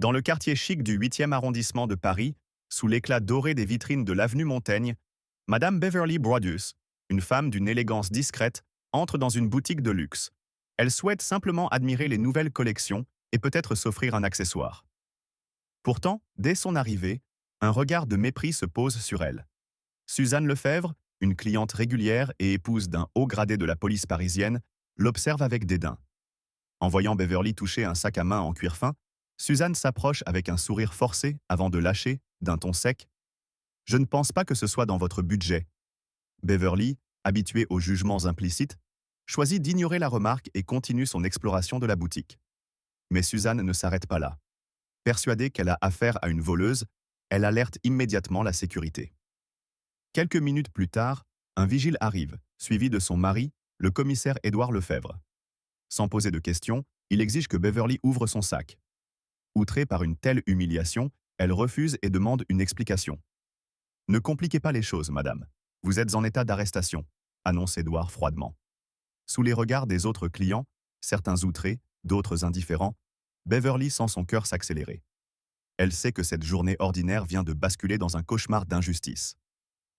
Dans le quartier chic du 8e arrondissement de Paris, sous l'éclat doré des vitrines de l'avenue Montaigne, Madame Beverly Broadus, une femme d'une élégance discrète, entre dans une boutique de luxe. Elle souhaite simplement admirer les nouvelles collections et peut-être s'offrir un accessoire. Pourtant, dès son arrivée, un regard de mépris se pose sur elle. Suzanne Lefebvre, une cliente régulière et épouse d'un haut gradé de la police parisienne, l'observe avec dédain. En voyant Beverly toucher un sac à main en cuir fin, Suzanne s'approche avec un sourire forcé avant de lâcher, d'un ton sec: « Je ne pense pas que ce soit dans votre budget. » Beverly, habituée aux jugements implicites, choisit d'ignorer la remarque et continue son exploration de la boutique. Mais Suzanne ne s'arrête pas là. Persuadée qu'elle a affaire à une voleuse, elle alerte immédiatement la sécurité. Quelques minutes plus tard, un vigile arrive, suivi de son mari, le commissaire Édouard Lefebvre. Sans poser de questions, il exige que Beverly ouvre son sac. Outrée par une telle humiliation, elle refuse et demande une explication. « Ne compliquez pas les choses, madame. Vous êtes en état d'arrestation », annonce Édouard froidement. Sous les regards des autres clients, certains outrés, d'autres indifférents, Beverly sent son cœur s'accélérer. Elle sait que cette journée ordinaire vient de basculer dans un cauchemar d'injustice.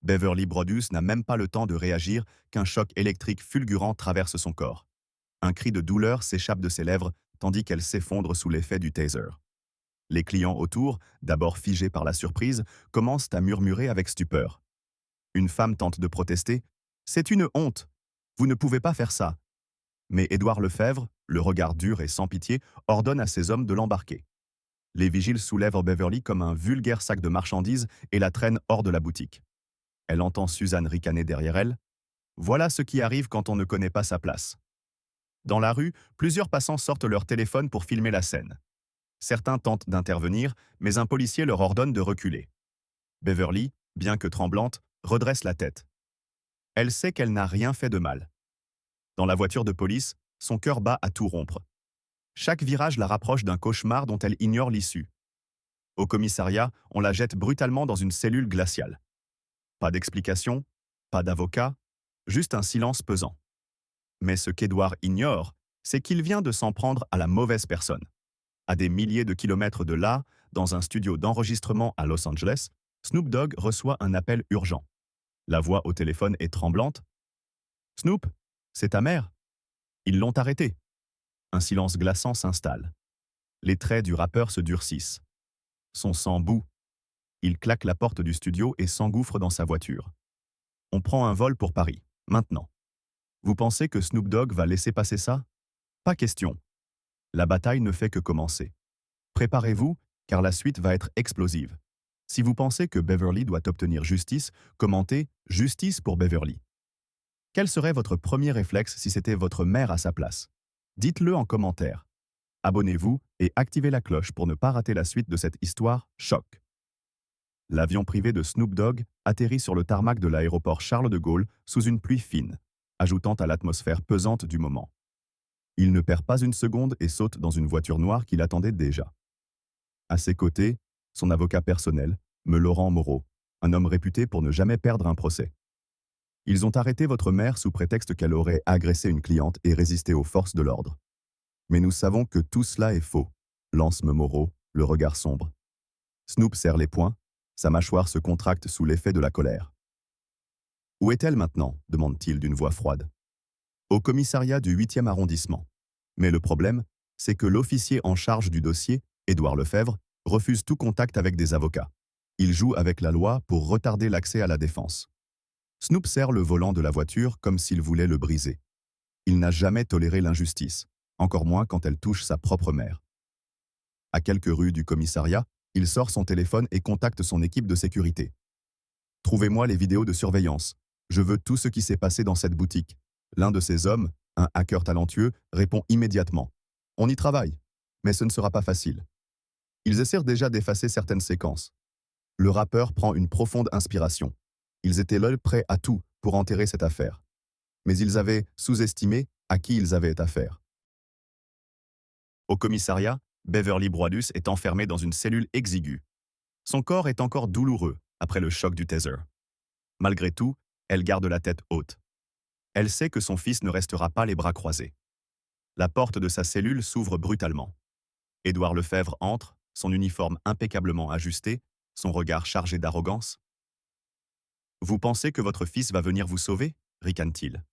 Beverly Broadus n'a même pas le temps de réagir qu'un choc électrique fulgurant traverse son corps. Un cri de douleur s'échappe de ses lèvres tandis qu'elle s'effondre sous l'effet du taser. Les clients autour, d'abord figés par la surprise, commencent à murmurer avec stupeur. Une femme tente de protester. « C'est une honte! Vous ne pouvez pas faire ça !» Mais Édouard Lefebvre, le regard dur et sans pitié, ordonne à ses hommes de l'embarquer. Les vigiles soulèvent Beverly comme un vulgaire sac de marchandises et la traînent hors de la boutique. Elle entend Suzanne ricaner derrière elle. Voilà ce qui arrive quand on ne connaît pas sa place. Dans la rue, plusieurs passants sortent leur téléphone pour filmer la scène. Certains tentent d'intervenir, mais un policier leur ordonne de reculer. Beverly, bien que tremblante, redresse la tête. Elle sait qu'elle n'a rien fait de mal. Dans la voiture de police, son cœur bat à tout rompre. Chaque virage la rapproche d'un cauchemar dont elle ignore l'issue. Au commissariat, on la jette brutalement dans une cellule glaciale. Pas d'explication, pas d'avocat, juste un silence pesant. Mais ce qu'Édouard ignore, c'est qu'il vient de s'en prendre à la mauvaise personne. À des milliers de kilomètres de là, dans un studio d'enregistrement à Los Angeles, Snoop Dogg reçoit un appel urgent. La voix au téléphone est tremblante. « Snoop, c'est ta mère. Ils l'ont arrêtée. » Un silence glaçant s'installe. Les traits du rappeur se durcissent. Son sang bout. Il claque la porte du studio et s'engouffre dans sa voiture. On prend un vol pour Paris, maintenant. Vous pensez que Snoop Dogg va laisser passer ça? Pas question. La bataille ne fait que commencer. Préparez-vous, car la suite va être explosive. Si vous pensez que Beverly doit obtenir justice, commentez « Justice pour Beverly ». Quel serait votre premier réflexe si c'était votre mère à sa place? Dites-le en commentaire. Abonnez-vous et activez la cloche pour ne pas rater la suite de cette histoire choc. L'avion privé de Snoop Dogg atterrit sur le tarmac de l'aéroport Charles de Gaulle sous une pluie fine, ajoutant à l'atmosphère pesante du moment. Il ne perd pas une seconde et saute dans une voiture noire qui l'attendait déjà. À ses côtés, son avocat personnel, M. Laurent Moreau, un homme réputé pour ne jamais perdre un procès. Ils ont arrêté votre mère sous prétexte qu'elle aurait agressé une cliente et résisté aux forces de l'ordre. Mais nous savons que tout cela est faux, lance M. Moreau, le regard sombre. Snoop serre les poings, sa mâchoire se contracte sous l'effet de la colère. « Où est-elle maintenant » demande-t-il d'une voix froide. « Au commissariat du 8e arrondissement. Mais le problème, c'est que l'officier en charge du dossier, Édouard Lefebvre, refuse tout contact avec des avocats. Il joue avec la loi pour retarder l'accès à la défense. » Snoop serre le volant de la voiture comme s'il voulait le briser. Il n'a jamais toléré l'injustice, encore moins quand elle touche sa propre mère. À quelques rues du commissariat, il sort son téléphone et contacte son équipe de sécurité. « Trouvez-moi les vidéos de surveillance. Je veux tout ce qui s'est passé dans cette boutique. » L'un de ces hommes, un hacker talentueux, répond immédiatement. « On y travaille, mais ce ne sera pas facile. » Ils essaient déjà d'effacer certaines séquences. Le rappeur prend une profonde inspiration. Ils étaient là prêts à tout pour enterrer cette affaire. Mais ils avaient sous-estimé à qui ils avaient affaire. Au commissariat, Beverly Broadus est enfermée dans une cellule exiguë. Son corps est encore douloureux après le choc du taser. Malgré tout, elle garde la tête haute. Elle sait que son fils ne restera pas les bras croisés. La porte de sa cellule s'ouvre brutalement. Édouard Lefebvre entre, son uniforme impeccablement ajusté, son regard chargé d'arrogance. « Vous pensez que votre fils va venir vous sauver » ricane-t-il.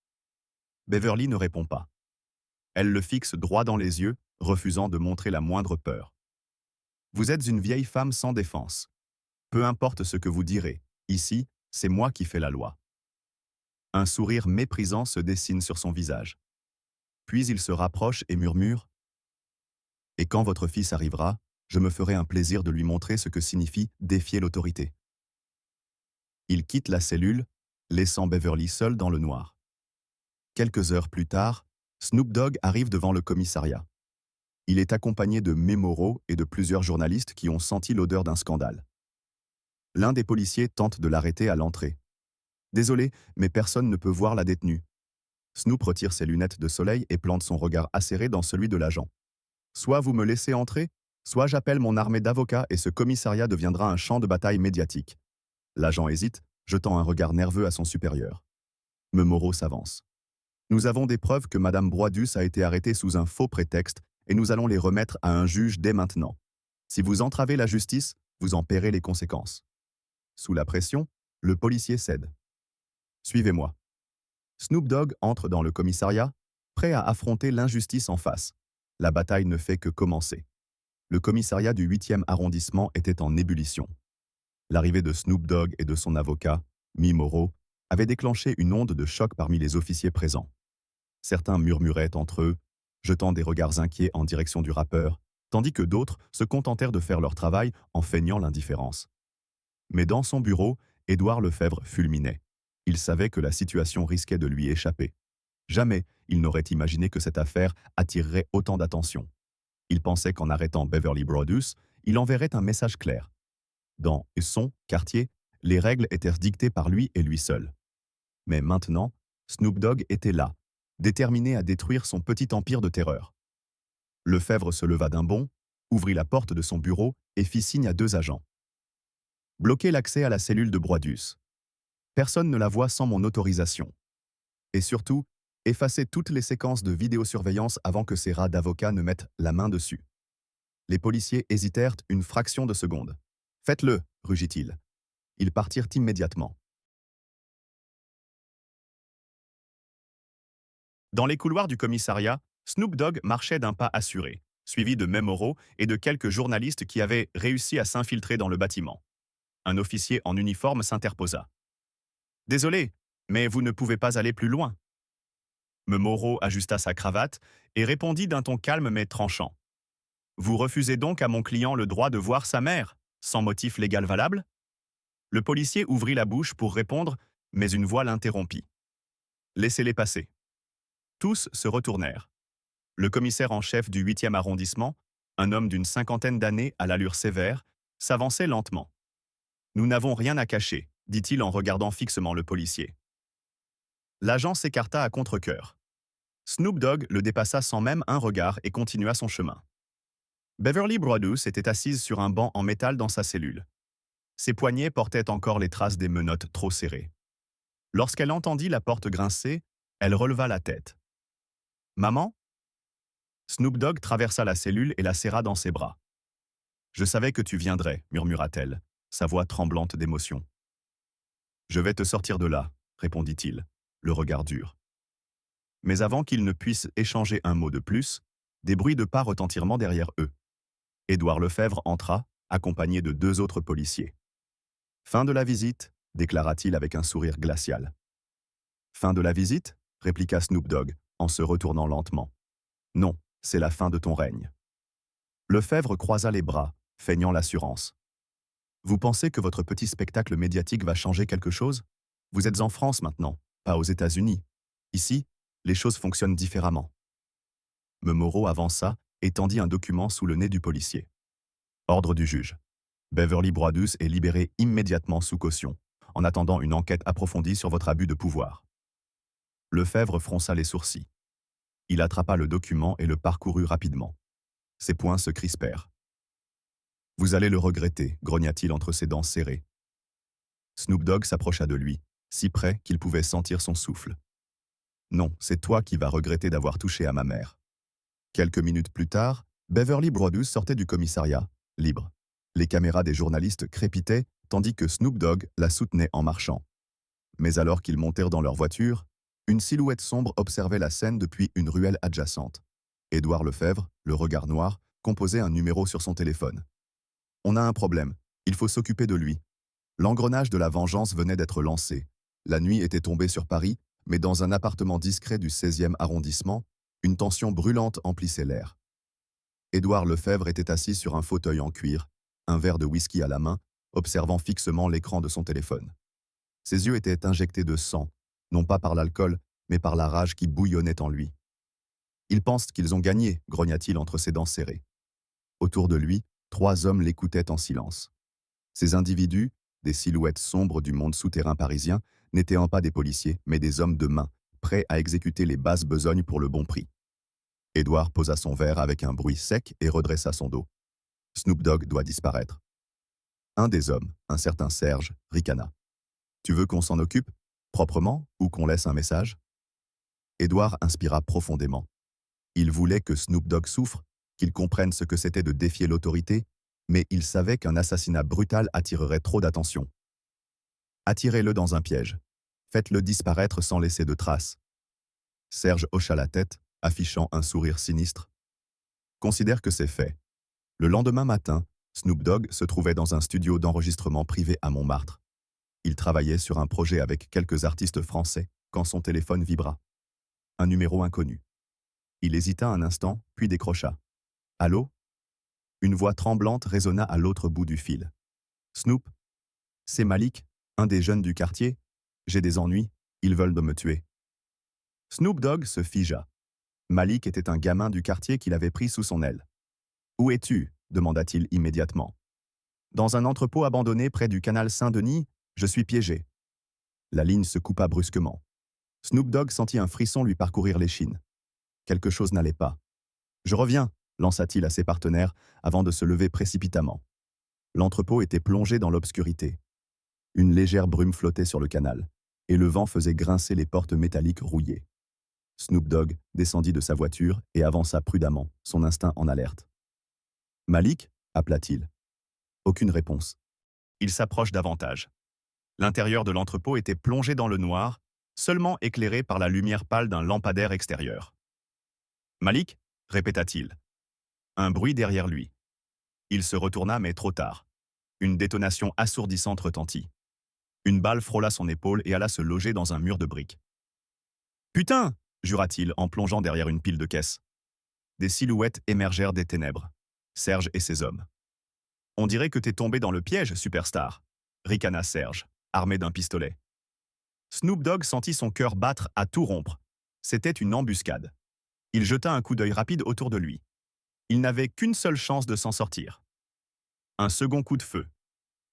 Beverly ne répond pas. Elle le fixe droit dans les yeux, refusant de montrer la moindre peur. « Vous êtes une vieille femme sans défense. Peu importe ce que vous direz, ici, c'est moi qui fais la loi. » Un sourire méprisant se dessine sur son visage. Puis il se rapproche et murmure « Et quand votre fils arrivera, je me ferai un plaisir de lui montrer ce que signifie défier l'autorité. » Il quitte la cellule, laissant Beverly seule dans le noir. Quelques heures plus tard, Snoop Dogg arrive devant le commissariat. Il est accompagné de Memoro et de plusieurs journalistes qui ont senti l'odeur d'un scandale. L'un des policiers tente de l'arrêter à l'entrée. « Désolé, mais personne ne peut voir la détenue. » Snoop retire ses lunettes de soleil et plante son regard acéré dans celui de l'agent. « Soit vous me laissez entrer, soit j'appelle mon armée d'avocats et ce commissariat deviendra un champ de bataille médiatique. » L'agent hésite, jetant un regard nerveux à son supérieur. Memoro s'avance. « Nous avons des preuves que Madame Broadus a été arrêtée sous un faux prétexte et nous allons les remettre à un juge dès maintenant. Si vous entravez la justice, vous en paierez les conséquences. » Sous la pression, le policier cède. « Suivez-moi. » Snoop Dogg entre dans le commissariat, prêt à affronter l'injustice en face. La bataille ne fait que commencer. Le commissariat du 8e arrondissement était en ébullition. L'arrivée de Snoop Dogg et de son avocat, Memoro, avait déclenché une onde de choc parmi les officiers présents. Certains murmuraient entre eux, jetant des regards inquiets en direction du rappeur, tandis que d'autres se contentèrent de faire leur travail en feignant l'indifférence. Mais dans son bureau, Édouard Lefebvre fulminait. Il savait que la situation risquait de lui échapper. Jamais il n'aurait imaginé que cette affaire attirerait autant d'attention. Il pensait qu'en arrêtant Beverly Broadus, il enverrait un message clair. Dans son quartier, les règles étaient dictées par lui et lui seul. Mais maintenant, Snoop Dogg était là, déterminé à détruire son petit empire de terreur. Lefebvre se leva d'un bond, ouvrit la porte de son bureau et fit signe à 2 agents. « Bloquez l'accès à la cellule de Broadus. Personne ne la voit sans mon autorisation. Et surtout, effacez toutes les séquences de vidéosurveillance avant que ces rats d'avocats ne mettent la main dessus. » Les policiers hésitèrent une fraction de seconde. « Faites-le, rugit-il. » Ils partirent immédiatement. Dans les couloirs du commissariat, Snoop Dogg marchait d'un pas assuré, suivi de Memoro et de quelques journalistes qui avaient réussi à s'infiltrer dans le bâtiment. Un officier en uniforme s'interposa. « Désolé, mais vous ne pouvez pas aller plus loin. » Memoro ajusta sa cravate et répondit d'un ton calme mais tranchant. « Vous refusez donc à mon client le droit de voir sa mère, sans motif légal valable ?» Le policier ouvrit la bouche pour répondre, mais une voix l'interrompit. « Laissez-les passer. » Tous se retournèrent. Le commissaire en chef du 8e arrondissement, un homme d'une 50aine d'années à l'allure sévère, s'avançait lentement. « Nous n'avons rien à cacher, » dit-il en regardant fixement le policier. L'agent s'écarta à contre-cœur. Snoop Dogg le dépassa sans même un regard et continua son chemin. Beverly Broadus était assise sur un banc en métal dans sa cellule. Ses poignets portaient encore les traces des menottes trop serrées. Lorsqu'elle entendit la porte grincer, elle releva la tête. « Maman ?» Snoop Dogg traversa la cellule et la serra dans ses bras. « Je savais que tu viendrais, » murmura-t-elle, sa voix tremblante d'émotion. « Je vais te sortir de là, » répondit-il, le regard dur. Mais avant qu'ils ne puissent échanger un mot de plus, des bruits de pas retentirent derrière eux. Édouard Lefebvre entra, accompagné de 2 autres policiers. « Fin de la visite » déclara-t-il avec un sourire glacial. « Fin de la visite » répliqua Snoop Dogg, en se retournant lentement. « Non, c'est la fin de ton règne. » Lefebvre croisa les bras, feignant l'assurance. « Vous pensez que votre petit spectacle médiatique va changer quelque chose? Vous êtes en France maintenant, pas aux États-Unis. Ici, les choses fonctionnent différemment. » Memoro avança et tendit un document sous le nez du policier. « Ordre du juge. Beverly Broadus est libérée immédiatement sous caution, en attendant une enquête approfondie sur votre abus de pouvoir. » Lefebvre fronça les sourcils. Il attrapa le document et le parcourut rapidement. Ses poings se crispèrent. « Vous allez le regretter, » grogna-t-il entre ses dents serrées. Snoop Dogg s'approcha de lui, si près qu'il pouvait sentir son souffle. « Non, c'est toi qui vas regretter d'avoir touché à ma mère. » Quelques minutes plus tard, Beverly Broadus sortait du commissariat, libre. Les caméras des journalistes crépitaient, tandis que Snoop Dogg la soutenait en marchant. Mais alors qu'ils montèrent dans leur voiture, une silhouette sombre observait la scène depuis une ruelle adjacente. Édouard Lefebvre, le regard noir, composait un numéro sur son téléphone. On a un problème, il faut s'occuper de lui. L'engrenage de la vengeance venait d'être lancé. La nuit était tombée sur Paris, mais dans un appartement discret du 16e arrondissement, une tension brûlante emplissait l'air. Édouard Lefebvre était assis sur un fauteuil en cuir, un verre de whisky à la main, observant fixement l'écran de son téléphone. Ses yeux étaient injectés de sang, non pas par l'alcool, mais par la rage qui bouillonnait en lui. Ils pensent qu'ils ont gagné, grogna-t-il entre ses dents serrées. Autour de lui, 3 hommes l'écoutaient en silence. Ces individus, des silhouettes sombres du monde souterrain parisien, n'étaient pas des policiers, mais des hommes de main, prêts à exécuter les basses besognes pour le bon prix. Édouard posa son verre avec un bruit sec et redressa son dos. Snoop Dogg doit disparaître. Un des hommes, un certain Serge, ricana. Tu veux qu'on s'en occupe, proprement, ou qu'on laisse un message? Édouard inspira profondément. Il voulait que Snoop Dogg souffre, qu'il comprenne ce que c'était de défier l'autorité, mais il savait qu'un assassinat brutal attirerait trop d'attention. Attirez-le dans un piège. Faites-le disparaître sans laisser de traces. Serge hocha la tête, affichant un sourire sinistre. Considère que c'est fait. Le lendemain matin, Snoop Dogg se trouvait dans un studio d'enregistrement privé à Montmartre. Il travaillait sur un projet avec quelques artistes français quand son téléphone vibra. Un numéro inconnu. Il hésita un instant, puis décrocha. « Allô ?» Une voix tremblante résonna à l'autre bout du fil. « Snoop, c'est Malik, un des jeunes du quartier. J'ai des ennuis, ils veulent me tuer. » Snoop Dogg se figea. Malik était un gamin du quartier qu'il avait pris sous son aile. « Où es-tu » demanda-t-il immédiatement. « Dans un entrepôt abandonné près du canal Saint-Denis, je suis piégé. » La ligne se coupa brusquement. Snoop Dogg sentit un frisson lui parcourir l'échine. Quelque chose n'allait pas. « Je reviens » lança-t-il à ses partenaires avant de se lever précipitamment. L'entrepôt était plongé dans l'obscurité. Une légère brume flottait sur le canal, et le vent faisait grincer les portes métalliques rouillées. Snoop Dogg descendit de sa voiture et avança prudemment, son instinct en alerte. « Malik » appela-t-il. Aucune réponse. Il s'approche davantage. L'intérieur de l'entrepôt était plongé dans le noir, seulement éclairé par la lumière pâle d'un lampadaire extérieur. « Malik » répéta-t-il. Un bruit derrière lui. Il se retourna, mais trop tard. Une détonation assourdissante retentit. Une balle frôla son épaule et alla se loger dans un mur de briques. « Putain !» jura-t-il en plongeant derrière une pile de caisses. Des silhouettes émergèrent des ténèbres. Serge et ses hommes. « On dirait que t'es tombé dans le piège, superstar !» ricana Serge, armé d'un pistolet. Snoop Dogg sentit son cœur battre à tout rompre. C'était une embuscade. Il jeta un coup d'œil rapide autour de lui. Il n'avait qu'une seule chance de s'en sortir. Un second coup de feu.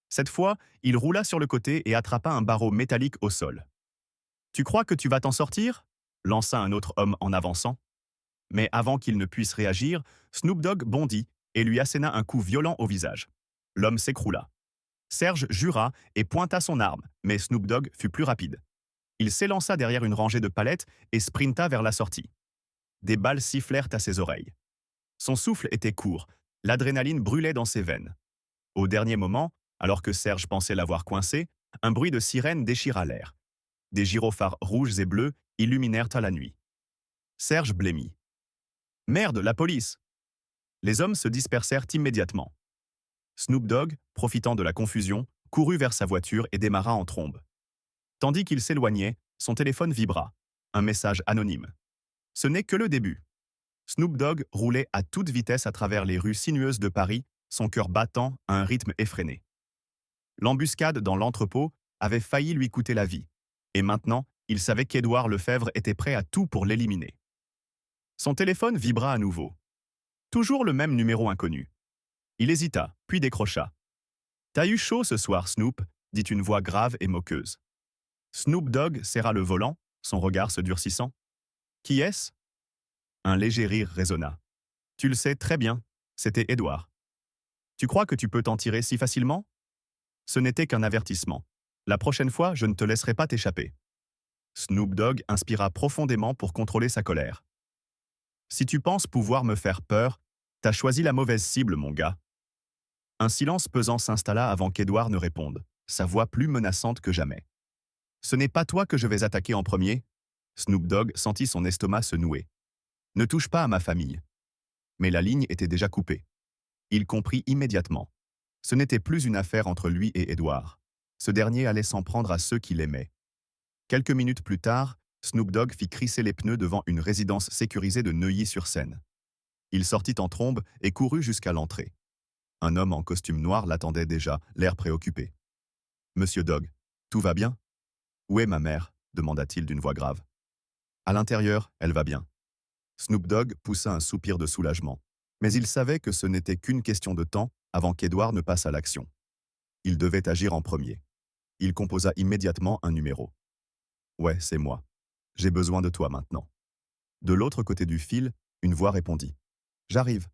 Cette fois, il roula sur le côté et attrapa un barreau métallique au sol. « Tu crois que tu vas t'en sortir ?» lança un autre homme en avançant. Mais avant qu'il ne puisse réagir, Snoop Dogg bondit et lui asséna un coup violent au visage. L'homme s'écroula. Serge jura et pointa son arme, mais Snoop Dogg fut plus rapide. Il s'élança derrière une rangée de palettes et sprinta vers la sortie. Des balles sifflèrent à ses oreilles. Son souffle était court, l'adrénaline brûlait dans ses veines. Au dernier moment, alors que Serge pensait l'avoir coincé, un bruit de sirène déchira l'air. Des gyrophares rouges et bleus illuminèrent à la nuit. Serge blêmit. « Merde, la police !» Les hommes se dispersèrent immédiatement. Snoop Dogg, profitant de la confusion, courut vers sa voiture et démarra en trombe. Tandis qu'il s'éloignait, son téléphone vibra. Un message anonyme. Ce n'est que le début. Snoop Dogg roulait à toute vitesse à travers les rues sinueuses de Paris, son cœur battant à un rythme effréné. L'embuscade dans l'entrepôt avait failli lui coûter la vie. Et maintenant, il savait qu'Édouard Lefebvre était prêt à tout pour l'éliminer. Son téléphone vibra à nouveau. Toujours le même numéro inconnu. Il hésita, puis décrocha. « T'as eu chaud ce soir, Snoop » dit une voix grave et moqueuse. Snoop Dogg serra le volant, son regard se durcissant. « Qui est-ce » Un léger rire résonna. « Tu le sais très bien, c'était Édouard. Tu crois que tu peux t'en tirer si facilement ? Ce n'était qu'un avertissement. La prochaine fois, je ne te laisserai pas t'échapper. » Snoop Dogg inspira profondément pour contrôler sa colère. « Si tu penses pouvoir me faire peur, t'as choisi la mauvaise cible, mon gars. » Un silence pesant s'installa avant qu'Edward ne réponde, sa voix plus menaçante que jamais. Ce n'est pas toi que je vais attaquer en premier. Snoop Dogg sentit son estomac se nouer. Ne touche pas à ma famille. Mais la ligne était déjà coupée. Il comprit immédiatement. Ce n'était plus une affaire entre lui et Edward. Ce dernier allait s'en prendre à ceux qui l'aimaient. Quelques minutes plus tard, Snoop Dogg fit crisser les pneus devant une résidence sécurisée de Neuilly-sur-Seine. Il sortit en trombe et courut jusqu'à l'entrée. Un homme en costume noir l'attendait déjà, l'air préoccupé. « Monsieur Dogg, tout va bien ?»« Où est ma mère ?» demanda-t-il d'une voix grave. « À l'intérieur, elle va bien. » Snoop Dogg poussa un soupir de soulagement. Mais il savait que ce n'était qu'une question de temps avant qu'Edward ne passe à l'action. Il devait agir en premier. Il composa immédiatement un numéro. « Ouais, c'est moi. J'ai besoin de toi maintenant. » De l'autre côté du fil, une voix répondit. « J'arrive. »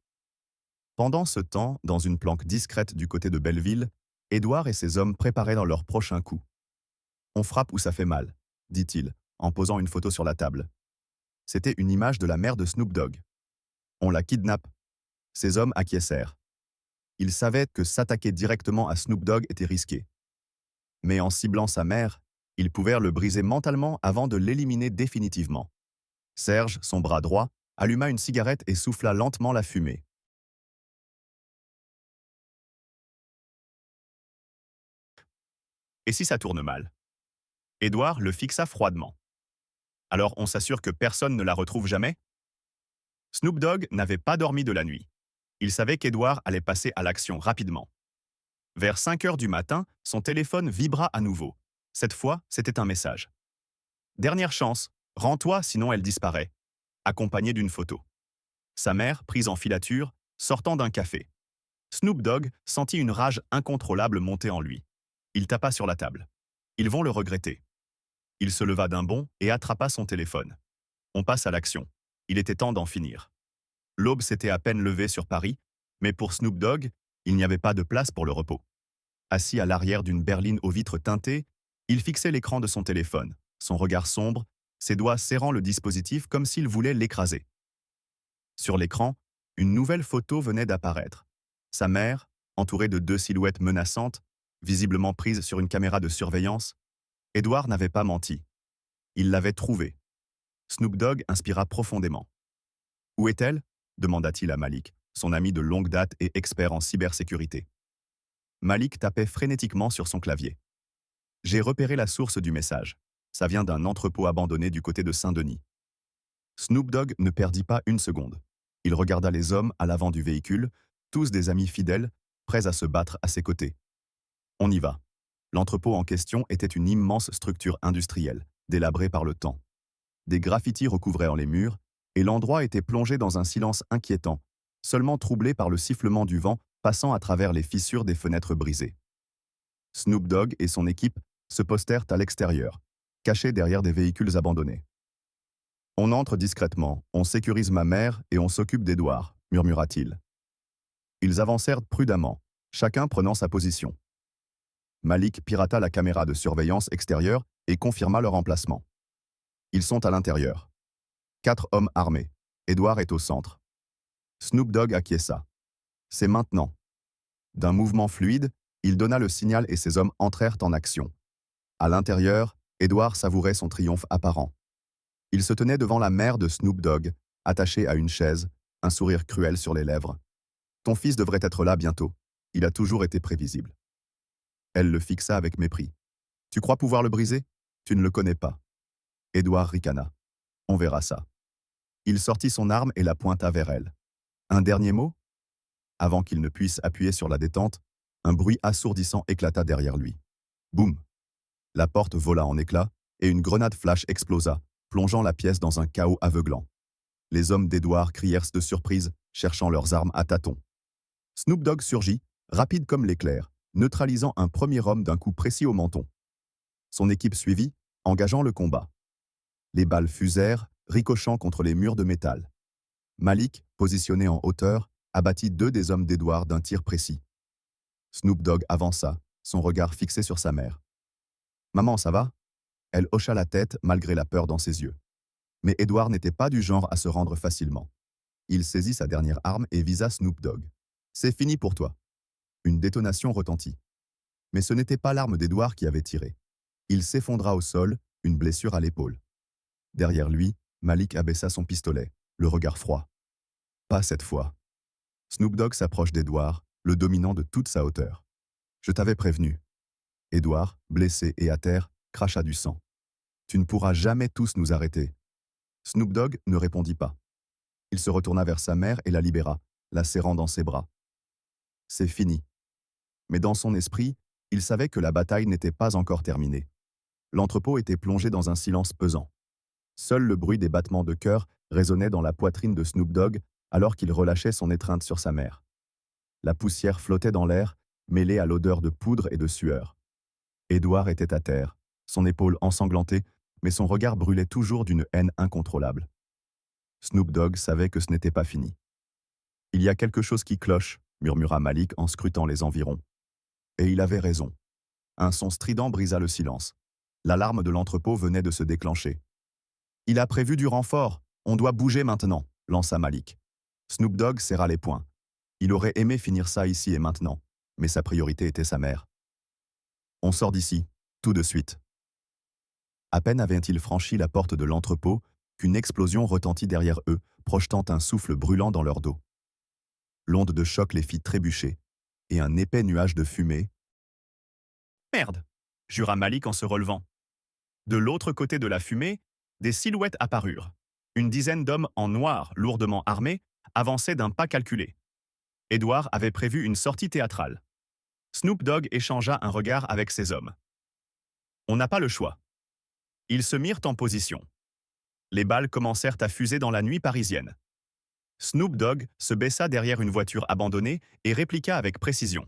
Pendant ce temps, dans une planque discrète du côté de Belleville, Edward et ses hommes préparaient dans leur prochain coup. « On frappe où ça fait mal, » dit-il, en posant une photo sur la table. C'était une image de la mère de Snoop Dogg. « On la kidnappe. » Ces hommes acquiescèrent. Ils savaient que s'attaquer directement à Snoop Dogg était risqué. Mais en ciblant sa mère, ils pouvaient le briser mentalement avant de l'éliminer définitivement. Serge, son bras droit, alluma une cigarette et souffla lentement la fumée. Et si ça tourne mal? Edward le fixa froidement. Alors on s'assure que personne ne la retrouve jamais? Snoop Dogg n'avait pas dormi de la nuit. Il savait qu'Edward allait passer à l'action rapidement. Vers 5 heures du matin, son téléphone vibra à nouveau. Cette fois, c'était un message. « Dernière chance, rends-toi sinon elle disparaît », accompagné d'une photo. Sa mère, prise en filature, sortant d'un café. Snoop Dogg sentit une rage incontrôlable monter en lui. Il tapa sur la table. Ils vont le regretter. Il se leva d'un bond et attrapa son téléphone. On passe à l'action. Il était temps d'en finir. L'aube s'était à peine levée sur Paris, mais pour Snoop Dogg, il n'y avait pas de place pour le repos. Assis à l'arrière d'une berline aux vitres teintées, il fixait l'écran de son téléphone, son regard sombre, ses doigts serrant le dispositif comme s'il voulait l'écraser. Sur l'écran, une nouvelle photo venait d'apparaître. Sa mère, entourée de 2 silhouettes menaçantes, visiblement prises sur une caméra de surveillance. Edward n'avait pas menti. Il l'avait trouvée. Snoop Dogg inspira profondément. « Où est-elle » demanda-t-il à Malik, son ami de longue date et expert en cybersécurité. Malik tapait frénétiquement sur son clavier. « J'ai repéré la source du message. Ça vient d'un entrepôt abandonné du côté de Saint-Denis. » Snoop Dogg ne perdit pas une seconde. Il regarda les hommes à l'avant du véhicule, tous des amis fidèles, prêts à se battre à ses côtés. On y va. L'entrepôt en question était une immense structure industrielle, délabrée par le temps. Des graffitis recouvraient les murs, et l'endroit était plongé dans un silence inquiétant, seulement troublé par le sifflement du vent passant à travers les fissures des fenêtres brisées. Snoop Dogg et son équipe se postèrent à l'extérieur, cachés derrière des véhicules abandonnés. « On entre discrètement, on sécurise ma mère et on s'occupe d'Edward », murmura-t-il. Ils avancèrent prudemment, chacun prenant sa position. Malik pirata la caméra de surveillance extérieure et confirma leur emplacement. Ils sont à l'intérieur. 4 hommes armés. Edward est au centre. Snoop Dogg acquiesça. C'est maintenant. D'un mouvement fluide, il donna le signal et ses hommes entrèrent en action. À l'intérieur, Edward savourait son triomphe apparent. Il se tenait devant la mère de Snoop Dogg, attachée à une chaise, un sourire cruel sur les lèvres. « Ton fils devrait être là bientôt. Il a toujours été prévisible. » Elle le fixa avec mépris. « Tu crois pouvoir le briser? Tu ne le connais pas. » Edward ricana. « On verra ça. » Il sortit son arme et la pointa vers elle. « Un dernier mot ?» Avant qu'il ne puisse appuyer sur la détente, un bruit assourdissant éclata derrière lui. Boum! La porte vola en éclats et une grenade flash explosa, plongeant la pièce dans un chaos aveuglant. Les hommes d'Edward crièrent de surprise, cherchant leurs armes à tâtons. Snoop Dogg surgit, rapide comme l'éclair, neutralisant un premier homme d'un coup précis au menton. Son équipe suivit, engageant le combat. Les balles fusèrent, ricochant contre les murs de métal. Malik, positionné en hauteur, abattit 2 des hommes d'Edward d'un tir précis. Snoop Dogg avança, son regard fixé sur sa mère. « Maman, ça va ?» Elle hocha la tête malgré la peur dans ses yeux. Mais Edward n'était pas du genre à se rendre facilement. Il saisit sa dernière arme et visa Snoop Dogg. « C'est fini pour toi. » Une détonation retentit. Mais ce n'était pas l'arme d'Edouard qui avait tiré. Il s'effondra au sol, une blessure à l'épaule. Derrière lui, Malik abaissa son pistolet, le regard froid. Pas cette fois. Snoop Dogg s'approche d'Edouard, le dominant de toute sa hauteur. Je t'avais prévenu. Edouard, blessé et à terre, cracha du sang. Tu ne pourras jamais tous nous arrêter. Snoop Dogg ne répondit pas. Il se retourna vers sa mère et la libéra, la serrant dans ses bras. C'est fini. Mais dans son esprit, il savait que la bataille n'était pas encore terminée. L'entrepôt était plongé dans un silence pesant. Seul le bruit des battements de cœur résonnait dans la poitrine de Snoop Dogg alors qu'il relâchait son étreinte sur sa mère. La poussière flottait dans l'air, mêlée à l'odeur de poudre et de sueur. Édouard était à terre, son épaule ensanglantée, mais son regard brûlait toujours d'une haine incontrôlable. Snoop Dogg savait que ce n'était pas fini. Il y a quelque chose qui cloche, murmura Malik en scrutant les environs. Et il avait raison. Un son strident brisa le silence. L'alarme de l'entrepôt venait de se déclencher. Il a prévu du renfort, on doit bouger maintenant, lança Malik. Snoop Dogg serra les poings. Il aurait aimé finir ça ici et maintenant, mais sa priorité était sa mère. On sort d'ici, tout de suite. À peine avaient-ils franchi la porte de l'entrepôt qu'une explosion retentit derrière eux, projetant un souffle brûlant dans leur dos. L'onde de choc les fit trébucher, et un épais nuage de fumée. Merde, jura Malik en se relevant. De l'autre côté de la fumée, des silhouettes apparurent. Une dizaine d'hommes en noir, lourdement armés, avançaient d'un pas calculé. Édouard avait prévu une sortie théâtrale. Snoop Dogg échangea un regard avec ses hommes. On n'a pas le choix. Ils se mirent en position. Les balles commencèrent à fuser dans la nuit parisienne. Snoop Dogg se baissa derrière une voiture abandonnée et répliqua avec précision.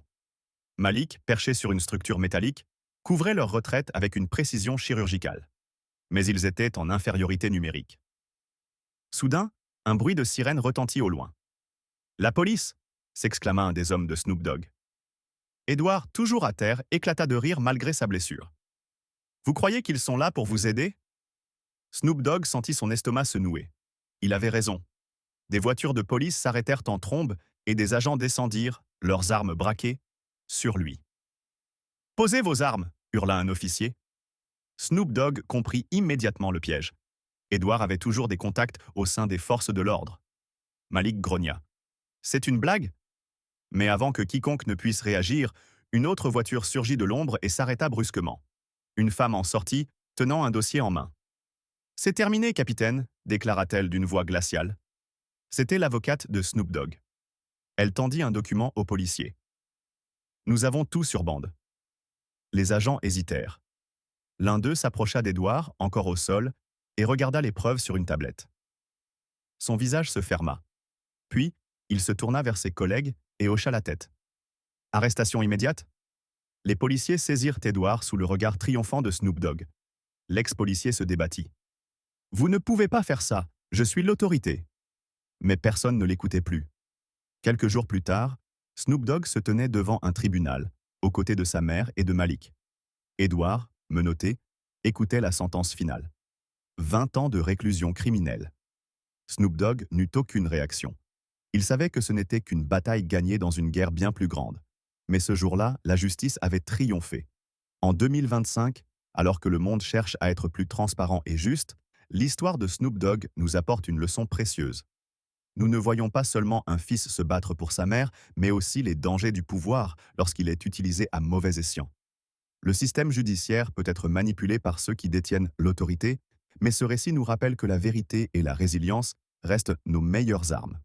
Malik, perché sur une structure métallique, couvrait leur retraite avec une précision chirurgicale. Mais ils étaient en infériorité numérique. Soudain, un bruit de sirène retentit au loin. « La police !» s'exclama un des hommes de Snoop Dogg. Édouard, toujours à terre, éclata de rire malgré sa blessure. « Vous croyez qu'ils sont là pour vous aider ?» Snoop Dogg sentit son estomac se nouer. Il avait raison. Des voitures de police s'arrêtèrent en trombe et des agents descendirent, leurs armes braquées, sur lui. « Posez vos armes !» hurla un officier. Snoop Dogg comprit immédiatement le piège. Édouard avait toujours des contacts au sein des forces de l'ordre. Malik grogna. « C'est une blague ?» Mais avant que quiconque ne puisse réagir, une autre voiture surgit de l'ombre et s'arrêta brusquement. Une femme en sortit, tenant un dossier en main. « C'est terminé, capitaine », déclara-t-elle d'une voix glaciale. C'était l'avocate de Snoop Dogg. Elle tendit un document au policier. « Nous avons tout sur bande. » Les agents hésitèrent. L'un d'eux s'approcha d'Édouard, encore au sol, et regarda les preuves sur une tablette. Son visage se ferma. Puis, il se tourna vers ses collègues et hocha la tête. « Arrestation immédiate ?» Les policiers saisirent Édouard sous le regard triomphant de Snoop Dogg. L'ex-policier se débattit. « Vous ne pouvez pas faire ça, je suis l'autorité. » Mais personne ne l'écoutait plus. Quelques jours plus tard, Snoop Dogg se tenait devant un tribunal, aux côtés de sa mère et de Malik. Édouard, menotté, écoutait la sentence finale. 20 ans de réclusion criminelle. Snoop Dogg n'eut aucune réaction. Il savait que ce n'était qu'une bataille gagnée dans une guerre bien plus grande. Mais ce jour-là, la justice avait triomphé. En 2025, alors que le monde cherche à être plus transparent et juste, l'histoire de Snoop Dogg nous apporte une leçon précieuse. Nous ne voyons pas seulement un fils se battre pour sa mère, mais aussi les dangers du pouvoir lorsqu'il est utilisé à mauvais escient. Le système judiciaire peut être manipulé par ceux qui détiennent l'autorité, mais ce récit nous rappelle que la vérité et la résilience restent nos meilleures armes.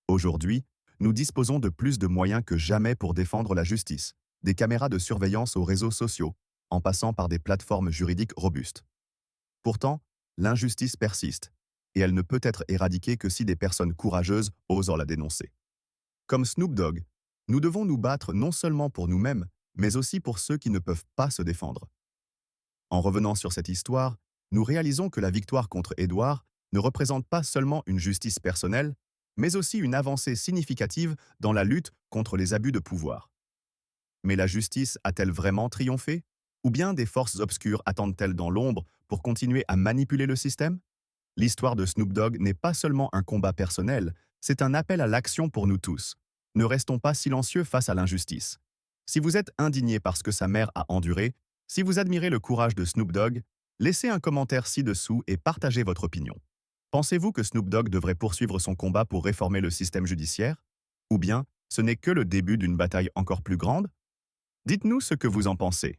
Aujourd'hui, nous disposons de plus de moyens que jamais pour défendre la justice, des caméras de surveillance aux réseaux sociaux, en passant par des plateformes juridiques robustes. Pourtant, l'injustice persiste, et elle ne peut être éradiquée que si des personnes courageuses osent la dénoncer. Comme Snoop Dogg, nous devons nous battre non seulement pour nous-mêmes, mais aussi pour ceux qui ne peuvent pas se défendre. En revenant sur cette histoire, nous réalisons que la victoire contre Édouard ne représente pas seulement une justice personnelle, mais aussi une avancée significative dans la lutte contre les abus de pouvoir. Mais la justice a-t-elle vraiment triomphé? Ou bien des forces obscures attendent-elles dans l'ombre pour continuer à manipuler le système? L'histoire de Snoop Dogg n'est pas seulement un combat personnel, c'est un appel à l'action pour nous tous. Ne restons pas silencieux face à l'injustice. Si vous êtes indigné par ce que sa mère a enduré, si vous admirez le courage de Snoop Dogg, laissez un commentaire ci-dessous et partagez votre opinion. Pensez-vous que Snoop Dogg devrait poursuivre son combat pour réformer le système judiciaire? Ou bien, ce n'est que le début d'une bataille encore plus grande? Dites-nous ce que vous en pensez.